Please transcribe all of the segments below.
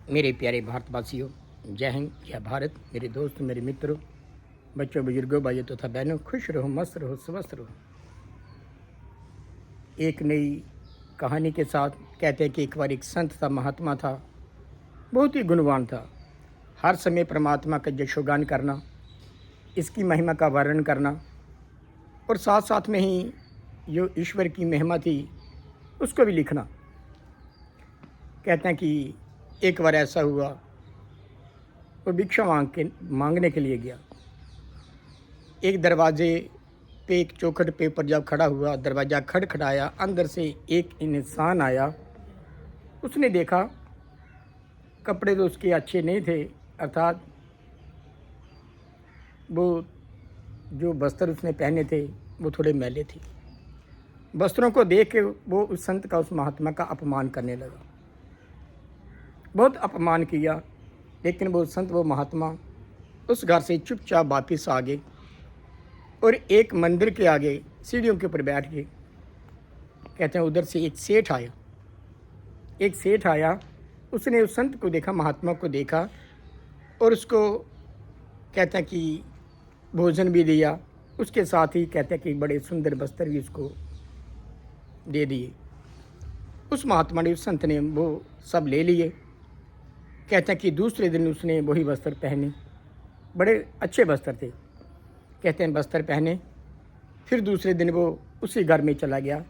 मेरे प्यारे भारतवासियों, जय हिंद, जय भारत। मेरे दोस्त, मेरे मित्रों, बच्चों, बुजुर्गों, भाइयों तथा बहनों, खुश रहो, मस्त रहो, स्वस्थ रहो। एक नई कहानी के साथ कहते हैं कि एक बार एक संत था, महात्मा था, बहुत ही गुणवान था। हर समय परमात्मा का यशोगान करना, इसकी महिमा का वर्णन करना और साथ साथ में ही जो ईश्वर की महिमा थी उसको भी लिखना। कहते हैं कि एक बार ऐसा हुआ, वो भिक्षा मांगने के लिए गया। एक दरवाजे पे, एक चौखट पे पर जब खड़ा हुआ, दरवाज़ा खटखटाया, अंदर से एक इंसान आया। उसने देखा कपड़े तो उसके अच्छे नहीं थे, अर्थात वो जो वस्त्र उसने पहने थे वो थोड़े मैले थे। वस्त्रों को देख के वो उस संत का, उस महात्मा का अपमान करने लगा, बहुत अपमान किया। लेकिन वो संत, वो महात्मा उस घर से चुपचाप वापिस आ गए और एक मंदिर के आगे सीढ़ियों के ऊपर बैठ गए। कहते हैं उधर से एक सेठ आया। उसने उस संत को देखा, महात्मा को देखा और उसको कहते हैं कि भोजन भी दिया। उसके साथ ही कहते हैं कि बड़े सुंदर वस्त्र भी उसको दे दिए। उस महात्मा ने, उस संत ने वो सब ले लिए। कहते हैं कि दूसरे दिन उसने वही वस्त्र पहने, बड़े अच्छे वस्त्र थे। कहते हैं वस्त्र पहने, फिर दूसरे दिन वो उसी घर में चला गया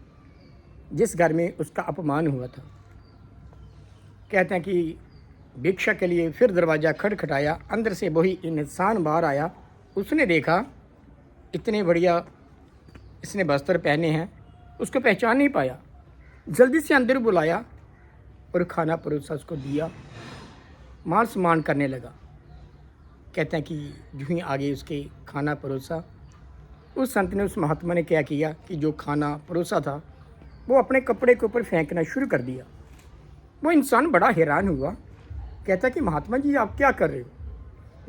जिस घर में उसका अपमान हुआ था। कहते हैं कि भिक्षा के लिए फिर दरवाज़ा खटखटाया, अंदर से वही इंसान बाहर आया। उसने देखा इतने बढ़िया इसने वस्त्र पहने हैं, उसको पहचान नहीं पाया। जल्दी से अंदर बुलाया और खाना परोसा, उसको दिया, मान सम्मान करने लगा। कहते हैं कि जो ही आगे उसके खाना परोसा, उस संत ने, उस महात्मा ने क्या किया कि जो खाना परोसा था वो अपने कपड़े के ऊपर फेंकना शुरू कर दिया। वो इंसान बड़ा हैरान हुआ। कहता कि महात्मा जी, आप क्या कर रहे हो?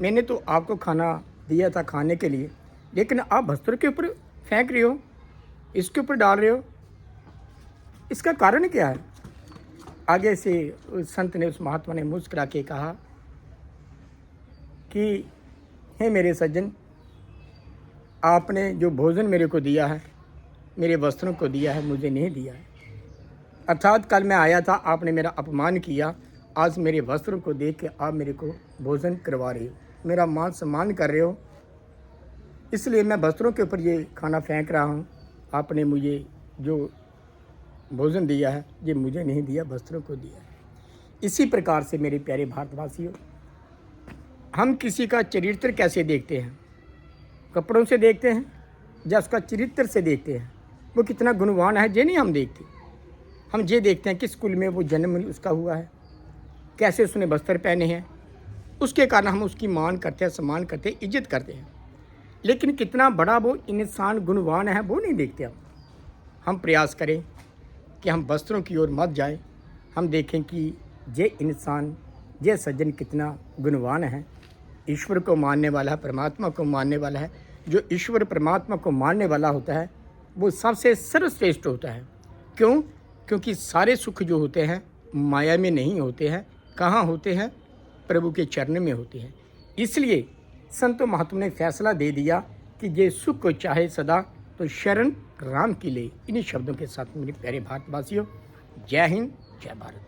मैंने तो आपको खाना दिया था खाने के लिए, लेकिन आप वस्त्र के ऊपर फेंक रहे हो, इसके ऊपर डाल रहे हो, इसका कारण क्या है? आगे से उस संत ने, उस महात्मा ने मुस्कुरा के कहा कि हे मेरे सज्जन, आपने जो भोजन मेरे को दिया है, मेरे वस्त्रों को दिया है, मुझे नहीं दिया है। अर्थात कल मैं आया था, आपने मेरा अपमान किया, आज मेरे वस्त्रों को देख के आप मेरे को भोजन करवा रहे हो, मेरा मान सम्मान कर रहे हो, इसलिए मैं वस्त्रों के ऊपर ये खाना फेंक रहा हूँ। आपने मुझे जो भोजन दिया है ये मुझे नहीं दिया, वस्त्रों को दिया है। इसी प्रकार से मेरे प्यारे भारतवासियों, हम किसी का चरित्र कैसे देखते हैं? कपड़ों से देखते हैं या उसका चरित्र से देखते हैं? वो कितना गुणवान है ये नहीं हम देखते। हम ये देखते हैं किस कुल में वो जन्म उसका हुआ है, कैसे उसने वस्त्र पहने हैं, उसके कारण हम उसकी मान करते हैं, सम्मान करते हैं, इज्जत करते हैं। लेकिन कितना बड़ा वो इंसान गुणवान है वो नहीं देखते हम प्रयास करें कि हम वस्त्रों की ओर मत जाए। हम देखें कि ये इंसान, ये सज्जन कितना गुणवान है, ईश्वर को मानने वाला है, परमात्मा को मानने वाला है। जो ईश्वर परमात्मा को मानने वाला होता है वो सबसे सर्वश्रेष्ठ होता है। क्यों? क्योंकि सारे सुख जो होते हैं माया में नहीं होते हैं। कहाँ होते हैं? प्रभु के चरण में होते हैं। इसलिए संतो महात्मा ने फैसला दे दिया कि ये सुख को चाहे सदा तो शरण राम की ले। इन्हीं शब्दों के साथ मेरे प्यारे भारतवासियों, जय हिंद, जय भारत।